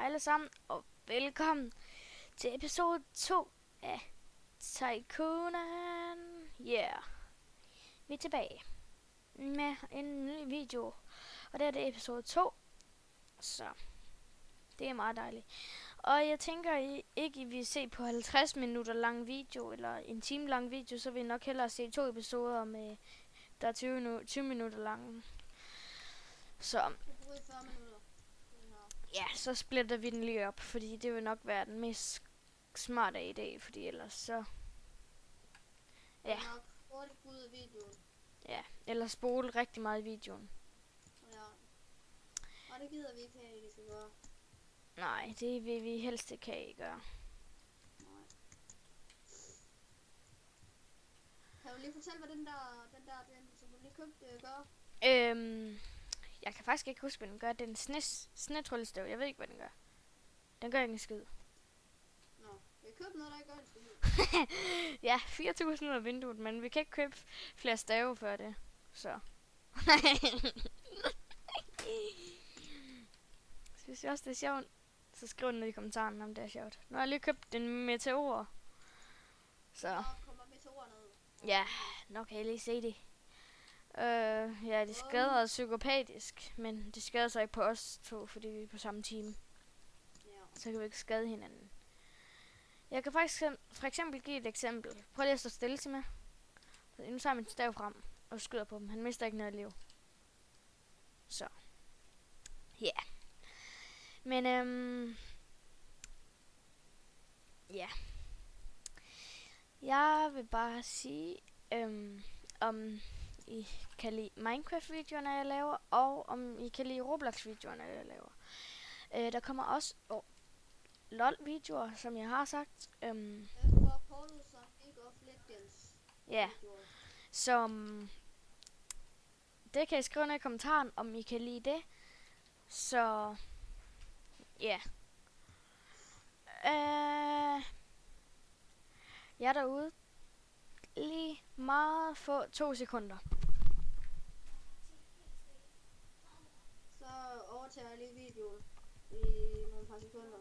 alle sammen, og velkommen til episode 2 af Tycoonen. Yeah. Vi er tilbage med en ny video, og det er episode 2, så det er meget dejligt. Og jeg tænker ikke, I vil se på 50 minutter lang video, eller en time lang video, så vil I nok hellere se 2 episoder med, der er 20 minutter lange. Så ja, så splitter vi den lige op, fordi det vil nok være den mest smarte idé, fordi ellers så... Ja. Ja, eller spole rigtig meget i videoen. Ja. Og det gider vi ikke have, det skal gøre. Nej, det vil vi helst ikke have, gøre. Nej. Kan du lige fortælle, hvad den som du lige købte, gør? Jeg kan faktisk ikke huske, hvad den gør. Det er en snetryllestav. Jeg ved ikke, hvad den gør. Den gør ikke en skid. Nå, vi har købt noget, der ikke gør en skid. Ja, 4.000 ud af vinduet, men vi kan ikke købe flere stave før det. Så. Hvis I også det er sjovt, så skriv det ned i kommentaren, om det er sjovt. Nu har jeg lige købt en meteor. Så. Nå, kommer meteor ned. Ja, nok kan jeg lige se det. Ja, de skader psykopatisk, men de skader sig ikke på os to, fordi vi er på samme team. Ja. Så kan vi ikke skade hinanden. Jeg kan faktisk for eksempel give et eksempel. Prøv lige at stå stille til mig. Nu tager jeg min stav frem og skyder på dem. Han mister ikke noget liv. Så. Ja. Yeah. Men ja. Jeg vil bare sige, om I kan lide Minecraft-videoerne, jeg laver, og om I kan lide Roblox-videoerne, jeg laver. Der kommer også LOL-videoer, som jeg har sagt. Ja, så det kan I skrive ned i kommentaren, om I kan lide det. Så ja. Jeg er derude lige meget få 2 sekunder. Så overtager jeg lige videoen i nogle par sekunder.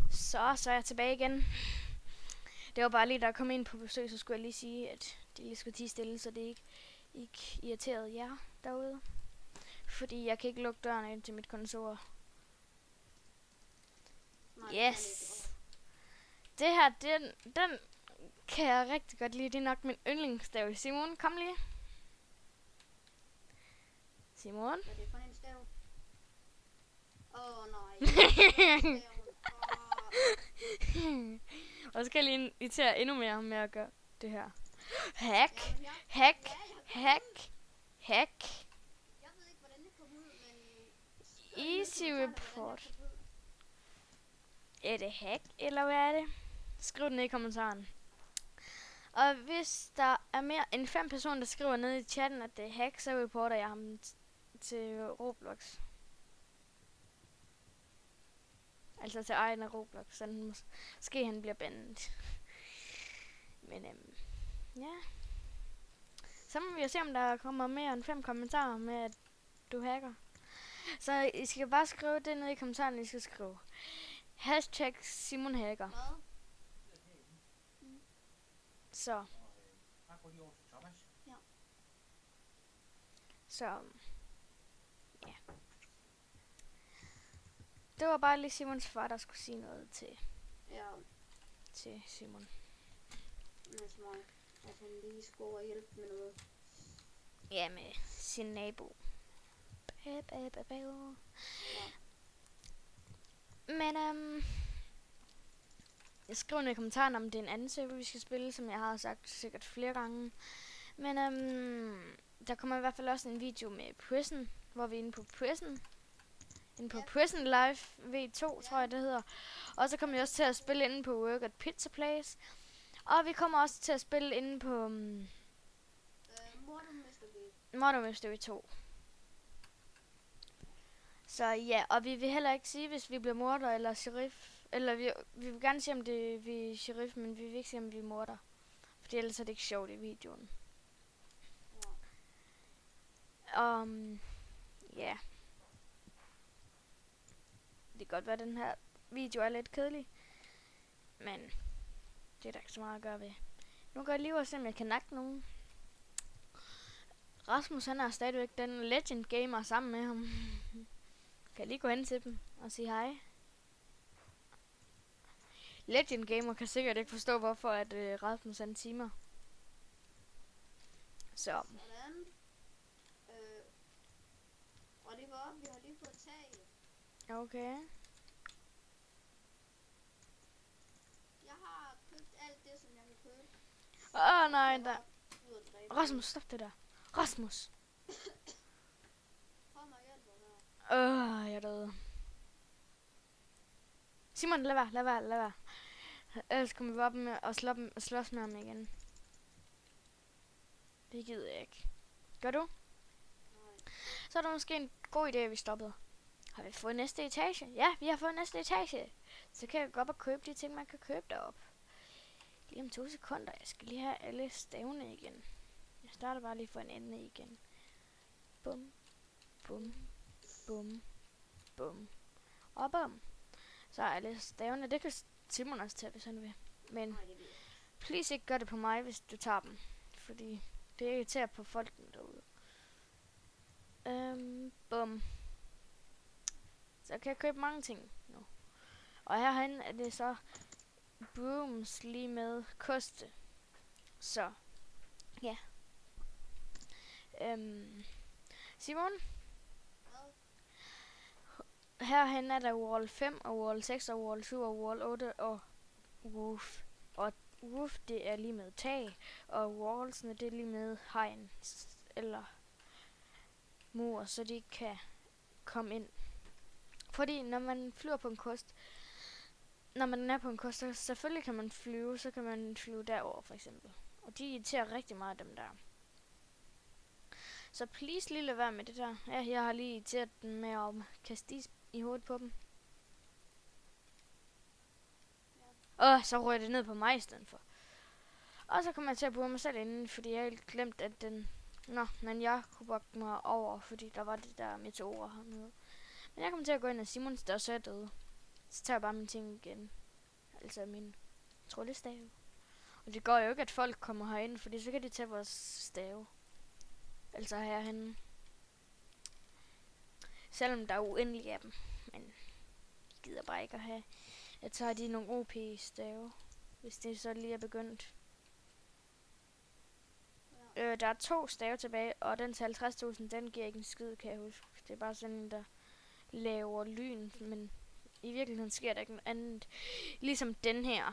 Så er jeg tilbage igen. Det var bare lige, da jeg kom ind på besøg, så skulle jeg lige sige, at de lige skulle tie stille, så det ikke irriterede jer derude. Fordi jeg kan ikke lukke døren ind til mit kontor. Nej, yes! Det her, den kan jeg rigtig godt lide. Det er nok min yndlingsstav. Simon, kom lige. Simon? Hvad er det for en stav? Nej. Og så kan jeg lige irritere endnu mere med at gøre det her. Hack. Jeg ved ikke, hvordan det kom ud, men... Easy report. Er det hack, eller hvad er det? Skriv det ned i kommentaren. Og hvis der er mere end 5 personer, der skriver ned i chatten, at det er hack, så reporter jeg ham til Roblox. Altså til egen af Roblox, så måske han bliver bandet. Men ja. Så må vi jo se, om der kommer mere end 5 kommentarer med, at du hacker. Så I skal bare skrive det ned i kommentaren, I skal skrive. #SimonHacker. Så. Ja. Så. Ja. Det var bare lige Simons far, der skulle sige noget til Simon. Næste morgen. At han lige skulle over hjælpe med noget. Ja, med sin nabo. Ja. Men jeg skriver ned i kommentaren, om det er en anden server, vi skal spille, som jeg har sagt sikkert flere gange. Men der kommer i hvert fald også en video med Prison, hvor vi er inde på Prison. Inde på Prison Live V2, tror jeg det hedder. Og så kommer vi også til at spille inde på Work at Pizza Place. Og vi kommer også til at spille inde på Modern Mystery 2. Så ja, og vi vil heller ikke sige, hvis vi bliver morder eller sheriff. Eller vi vil gerne sige, om vi er sheriff, men vi vil ikke sige, om vi er morder. Fordi ellers er det ikke sjovt i videoen. Ja. Ja. Det kan godt være, at den her video er lidt kedelig. Men det er der ikke så meget at gøre ved. Nu går jeg lige over og se, om jeg kan nakke nogen. Rasmus, han er stadigvæk den legend gamer sammen med ham. Kan jeg lige gå hen til dem og sige hej. Legend gamer kan sikkert ikke forstå, hvorfor at Rasmus han timer. Så. Sådan. Oliver, vi har lige fået tag. Okay. Jeg har købt alt det, som jeg kan købe. Nej, der. Rasmus, stop det der. Rasmus. Kom og hjælp mig her. Jeg døde. Simon, lad være. Ellers kommer vi op med at slås med ham igen. Det gider jeg ikke. Gør du? Nej. Så er det måske en god idé, at vi stoppede. Har vi fået næste etage? Ja, vi har fået næste etage. Så kan jeg gå op og købe de ting, man kan købe deroppe. Lige om 2 sekunder. Jeg skal lige have alle stavene igen. Jeg starter bare lige for en ende igen. Bum, bum, bum, bum. Og bum. Så er alle stavene. Det kan Simon også tage, hvis han vil. Men Nej, det vil jeg. please ikke gør det på mig, hvis du tager dem. Fordi det irriterer på folkene derude. Bum. Så kan jeg købe mange ting nu. Og herhen er det så brooms lige med koste. Så ja. Simon? Hvad? Herhen er der wall 5 og wall 6 og wall 7 og wall 8 og roof. Og roof det er lige med tag, og wallsene det er lige med hegn eller mur, så de kan komme ind. Fordi når man flyver på en kost, når man er på en kost, så selvfølgelig kan man flyve, så kan man flyve derover for eksempel. Og de irriterer rigtig meget dem der. Så please lige lad være med det der. Ja, jeg har lige irriteret dem med at kaste is i hovedet på dem. Ja. Så rører det ned på mig i stedet for. Og så kommer jeg til at bruge mig selv inden, fordi jeg helt glemt, at den... men jeg kunne bukke mig over, fordi der var det der meteorer hernede. Men jeg kommer til at gå ind af Simons der, så er jeg døde. Så tager jeg bare mine ting igen. Altså min tryllestav. Og det går jo ikke, at folk kommer herind, fordi så kan de tage vores stave. Altså herhenne. Selvom der er uendelige af dem. Men jeg gider bare ikke at have. Jeg tager de nogle OP-stave. Hvis det så lige er begyndt. Ja. Der er 2 stave tilbage, og den til 50.000, den giver ikke en skid, kan jeg huske. Det er bare sådan en, der laver lyn, men i virkeligheden sker der ikke noget andet. Ligesom den her,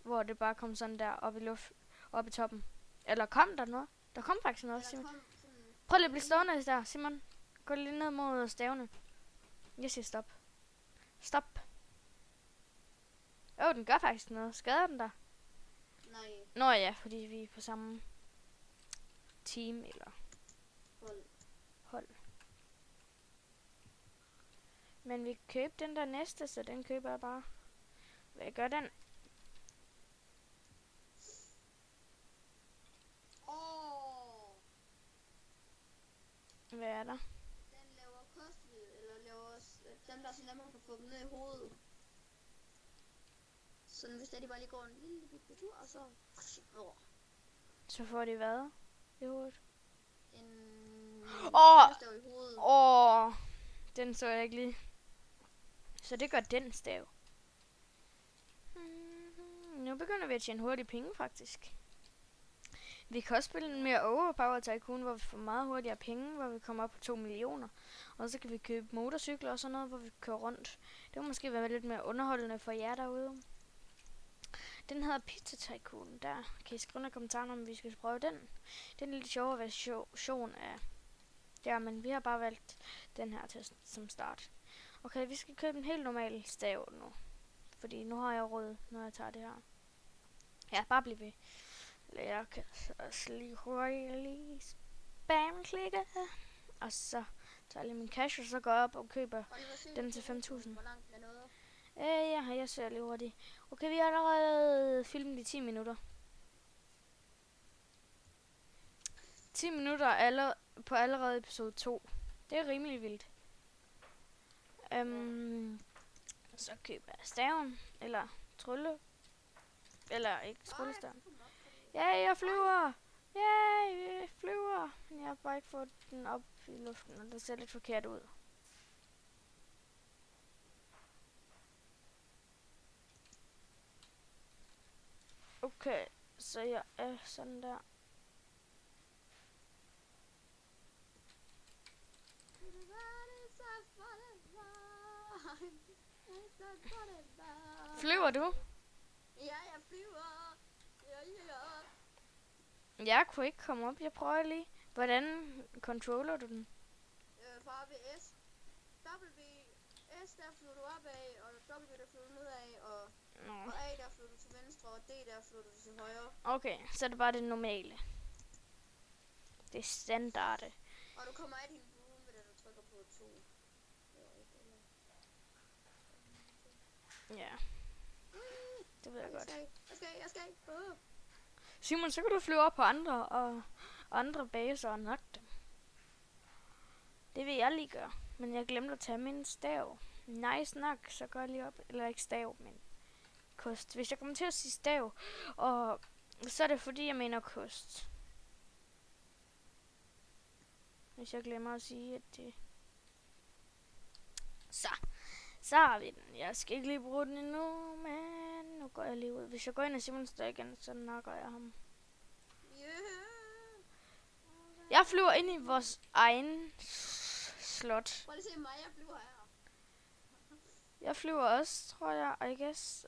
hvor det bare kom sådan der op i luft, op i toppen. Eller kom der noget? Der kom faktisk noget, Simon. Prøv lige at blive stående der, Simon. Gå lige ned mod stavene. Jeg siger stop. Stop. Den gør faktisk noget. Skader den der? Nej. Nå ja, fordi vi er på samme team eller hold. Men vi kan købe den der næste, så den køber jeg bare. Hvad gør den? Hvad er der? Den laver koste, eller laver dem der, så man kan få dem ned i hovedet. Sådan hvis de bare lige går en lille bitte tur, og så... Så får de hvad i hovedet? En... Åh! i hovedet. Den så jeg ikke lige. Så det gør den stav. Nu begynder vi at tjene hurtige penge, faktisk. Vi kan også spille en mere overpower tycoon, hvor vi får meget hurtigere penge, hvor vi kommer op på 2 millioner. Og så kan vi købe motorcykler og sådan noget, hvor vi kører rundt. Det vil måske være lidt mere underholdende for jer derude. Den hedder Pizza Tycoon. Der kan I skrive i kommentarerne, om vi skal prøve den. Det er en lidt sjovere version af... Ja, men vi har bare valgt den her til som start. Okay, vi skal købe en helt normal stav nu. Fordi nu har jeg råd, når jeg tager det her. Ja, bare bliv ved. Eller jeg kan også lige hurtigt spam-klikke. Og så tager lige min cash, og så går jeg op og køber Og det var sygt, den til 5.000. hvor langt den er nået. Ja, jeg ser lige hurtigt. Okay, vi har allerede filmet i 10 minutter. 10 minutter på allerede episode 2. Det er rimelig vildt. Så køber jeg staven, eller trylle. Eller ikke tryllestaven. Ja, jeg flyver! Ja, jeg flyver! Men jeg har bare ikke fået den op i luften, og det ser lidt forkert ud. Okay, så jeg er sådan der. Flyver du? Ja, jeg flyver. Ja. Jeg kunne ikke komme op, jeg prøver lige. Hvordan controller du den? Fra ABS. W, S der flyver du opad, og W der flyver du nedad, og A der flyver du til venstre, og D der flyver du til højre. Okay, så er det bare det normale. Det er standarde. Og du kommer af din bue med det, du trykker på 2. Ja. Det ved jeg godt. Jeg skal. Simon, så kan du flyve op på andre baser og nakke dem. Det vil jeg lige gøre. Men jeg glemte at tage min stav. Nice nok, så går jeg lige op. Eller ikke stav, men kost. Hvis jeg kommer til at sige stav, og så er det fordi, jeg mener kost. Hvis jeg glemmer at sige, at det... Så har vi den. Jeg skal ikke lige bruge den endnu, men nu går jeg lige ud. Hvis jeg går ind i Simons dør igen, så nakker jeg ham. Jeg flyver ind i vores egen slot. Prøv lige at se mig, jeg flyver her. Jeg flyver også, tror jeg, I guess.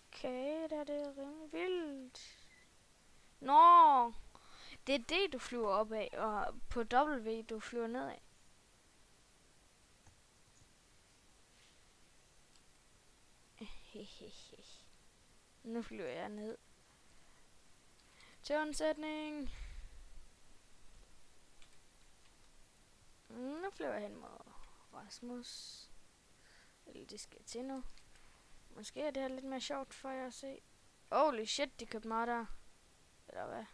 Okay, det er det rimelig vildt. Nå, det er det, du flyver op af, og på W, du flyver nedad. Nu flyver jeg ned. Til undsætning. Nu flyver jeg hen mod Rasmus. Eller det skal jeg til nu. Måske er det her lidt mere sjovt for jer at se. Holy shit, de købte mig der. Eller hvad?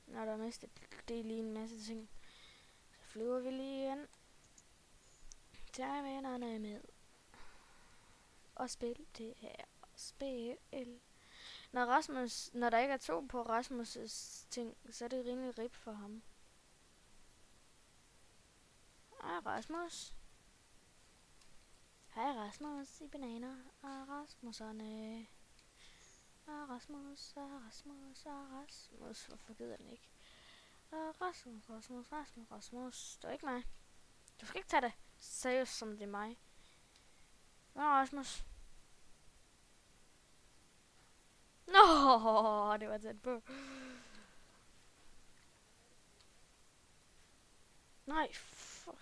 Når der er mistet, det er lige en masse ting. Så flyver vi lige igen. Tag vennerne med. Og spil det her. Spil. Når der ikke er 2 på Rasmus' ting, så er det rimelig rip for ham. Hej Rasmus. Hej Rasmus i bananer. Og Rasmuserne. Og Rasmus. Hvorfor gider den ikke? Og Rasmus. Det er ikke mig. Du skal ikke tage det seriøst, som det er mig. Nå, Rasmus. Nå, det var tæt på. Nej, fuck.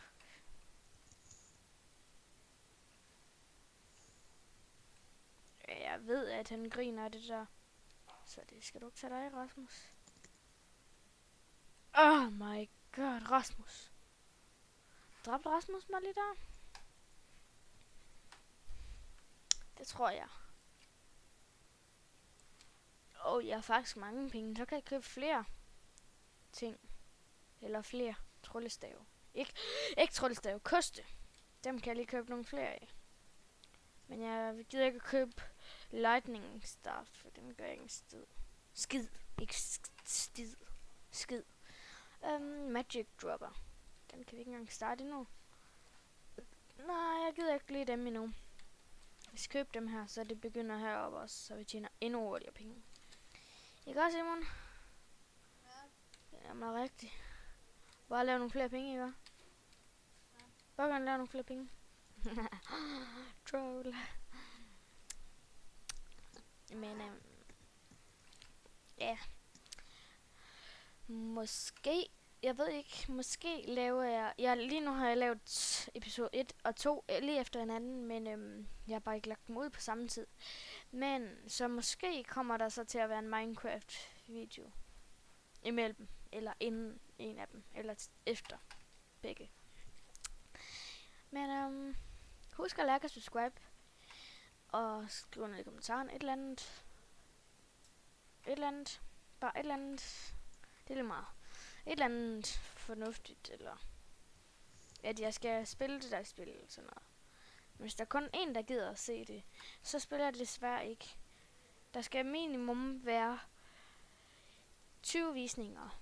Jeg ved, at han griner af det der. Så det skal du ikke tage dig, Rasmus. Oh my god, Rasmus. Dræbte Rasmus mig lige der? Det tror jeg. Jeg har faktisk mange penge. Så kan jeg købe flere ting. Eller flere tryllestave. Ikke tryllestave, koste. Dem kan jeg lige købe nogle flere af. Men jeg gider ikke at købe lightning staff, for den gør ikke en skid. Ikke skid. Magic dropper. Den kan vi ikke engang starte endnu. Nej, jeg gider ikke lige dem endnu. Hvis jeg køber dem her, så det begynder heroppe også, så vi tjener endnu hurtigere penge. Ikke også, Simon? Ja. Jamen, er rigtigt. Bare lave nogle flere penge, ikke? Ja. Bare kan lave nogle flere penge. Troll. Men, ja. Måske, jeg ved ikke, måske laver jeg lige nu har jeg lavet episode 1 og 2 lige efter hinanden, men jeg har bare ikke lagt dem ud på samme tid. Men så måske kommer der så til at være en Minecraft video imellem, eller inden en af dem, eller efter begge. Men husk at like og subscribe, og skriv ned i kommentaren et eller andet, bare et eller andet, det er lidt meget, et eller andet fornuftigt, eller at jeg skal spille det der spil, eller sådan noget. Men hvis der er kun en, der gider at se det, så spiller jeg det desværre ikke. Der skal minimum være 20 visninger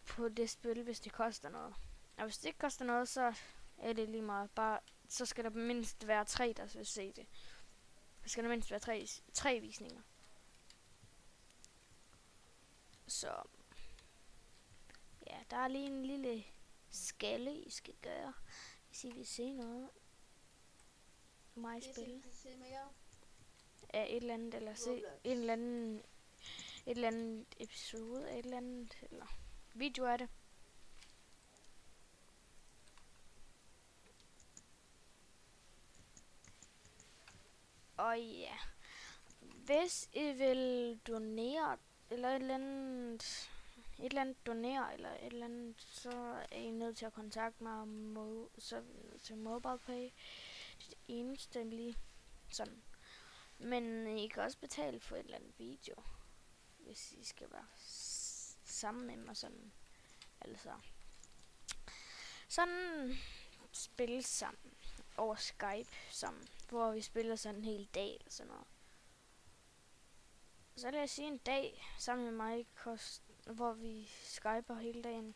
på det spil, hvis det koster noget. Og hvis det ikke koster noget, så er det lige meget. Bare, så skal der mindst være 3, der vil se det. Så skal der mindst være 3 visninger. Så ja, der er lige en lille skalle, I skal gøre, hvis I vil se noget mig spille. Af et eller andet, eller se et eller andet episode af et eller andet, eller video af det. Og ja, hvis I vil donere, eller et eller andet donere, eller et eller andet, så er I nødt til at kontakte mig til MobilePay. Det er det eneste lige sådan. Men I kan også betale for et eller andet video, hvis I skal være sammen med mig sådan. Altså sådan spille sammen over Skype sammen, hvor vi spiller sådan en hel dag eller sådan noget. Så lad os sige en dag sammen med mig, hvor vi skyper hele dagen.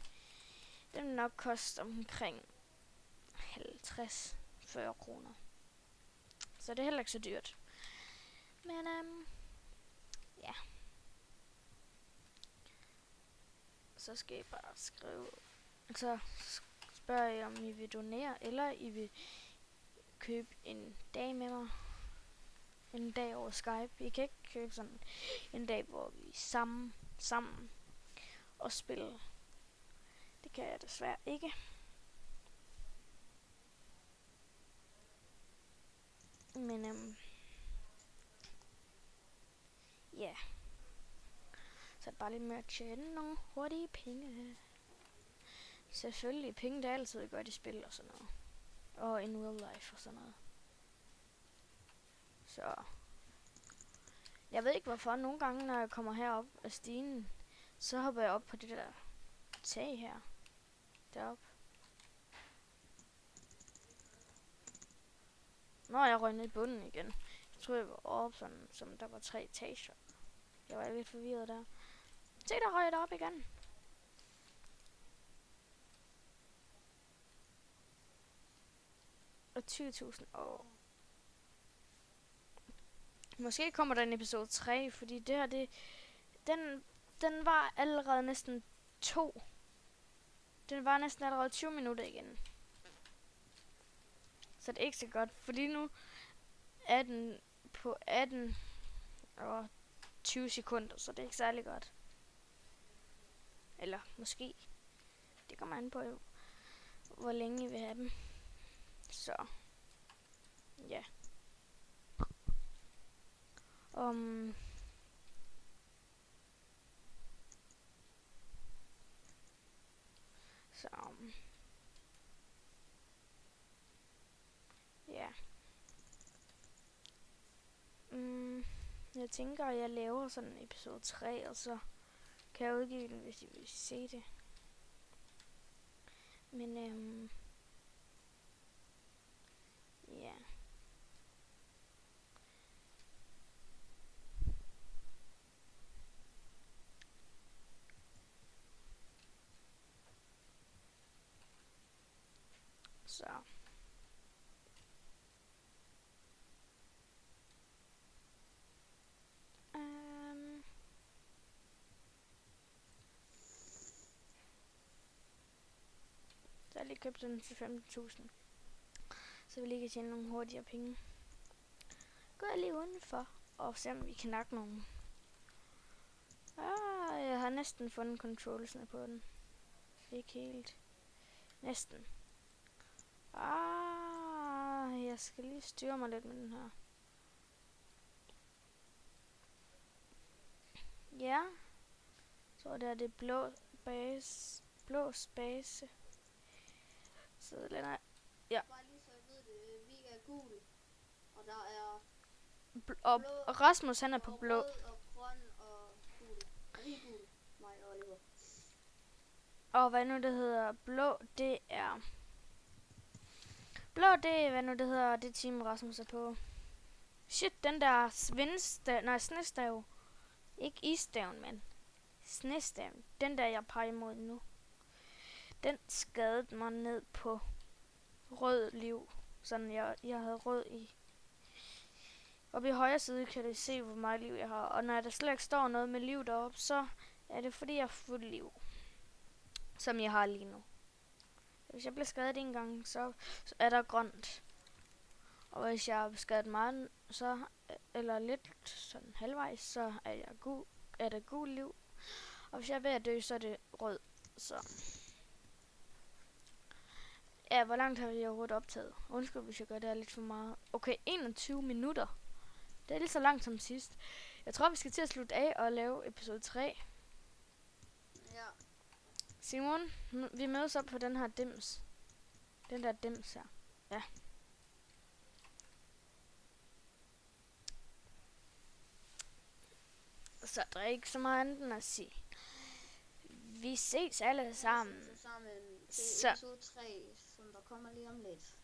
Den vil nok koste omkring 50-40 kroner. Så det er heller ikke så dyrt. Men ja. Så skal I bare skrive. Så spørger I, om I vil donere, eller I vil købe en dag med mig. En dag over Skype. I kan ikke købe sådan en dag, hvor vi er sammen og spiller. Det kan jeg desværre ikke. Men ja. Så er det bare lidt med at tjene nogle hurtige penge. Selvfølgelig, penge det er altid godt i spil og sådan noget. Og in real life og sådan noget. Så jeg ved ikke hvorfor. Nogle gange når jeg kommer herop af stigen, så hopper jeg op på det der tag her. Deroppe. Når jeg røg ned i bunden igen. Jeg troede jeg var oppe sådan, som der var 3 etager. Jeg var lidt forvirret der. Se, der røg jeg op igen. Og 20.000 år. Måske kommer der en episode 3, fordi det her, den var allerede næsten 2. Den var næsten allerede 20 minutter igen. Så det er ikke så godt, fordi nu er den på 18 og 20 sekunder, så det er ikke særlig godt. Eller måske. Det kommer an på, hvor længe I vil have dem. Så ja. Så ja. Jeg tænker, at jeg laver sådan en episode 3, og så kan jeg udgive den, hvis I vil se det. Men ja. Så så jeg lige købt den til 15.000. Så vi lige kan tjene nogle hurtigere penge. Går jeg lige udenfor og se om vi kan nakke nogen. Jeg har næsten fundet controlsene på den. Ikke helt. Næsten. Jeg skal lige styre mig lidt med den her. Ja. Så der er det blå base. Så Lennart. Ja. Bare lige så jeg ved det, vi er gul. Og der er Og blå, Rasmus han er på og blå. rød og grøn og gul. Og vi er gul. Mig og Oliver. Og hvad nu det hedder blå, det er hvad nu det hedder, det team Rasmus er på. Shit, den der snestav. Ikke isstaven, men snestaven. Den der jeg peger imod nu. Den skadede mig ned på rød liv. Sådan jeg havde rød i. Oppe i højre side kan du se, hvor meget liv jeg har. Og når der slet ikke står noget med liv deroppe, så er det fordi jeg har fuld liv. Som jeg har lige nu. Hvis jeg bliver skadet en gang, så er der grønt. Og hvis jeg er skadet meget, så, eller lidt sådan halvvejs, så er der gul liv. Og hvis jeg er ved at dø, så er det rød. Så. Ja, hvor langt har vi overhovedet optaget? Undskyld, hvis jeg gør det her lidt for meget. Okay, 21 minutter. Det er lige så langt som sidst. Jeg tror, vi skal til at slutte af og lave episode 3. Ja. Simon, vi mødes op på den her dims. Den der dims her. Ja. Så der er ikke så meget andet end at sige. Vi ses alle sammen. Det Så. er episode 3, som der kommer lige om lidt.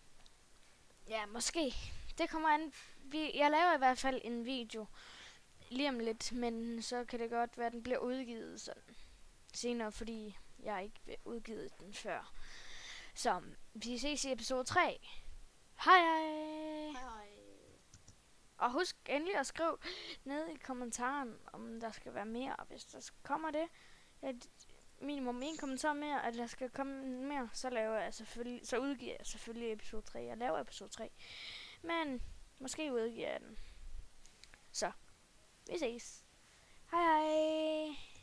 Ja, måske. Det kommer an. Jeg laver i hvert fald en video lige om lidt, men så kan det godt være, at den bliver udgivet sådan senere, fordi jeg ikke vil udgive den før. Så vi ses i episode 3. Hej hej! Hej. Og husk endelig at skrive ned i kommentaren, om der skal være mere. Hvis der kommer det, minimum en kommentar mere, at der skal komme mere, så udgiver jeg selvfølgelig episode 3. Jeg laver episode 3. Men måske udgiver jeg den. Så, vi ses. Hej hej!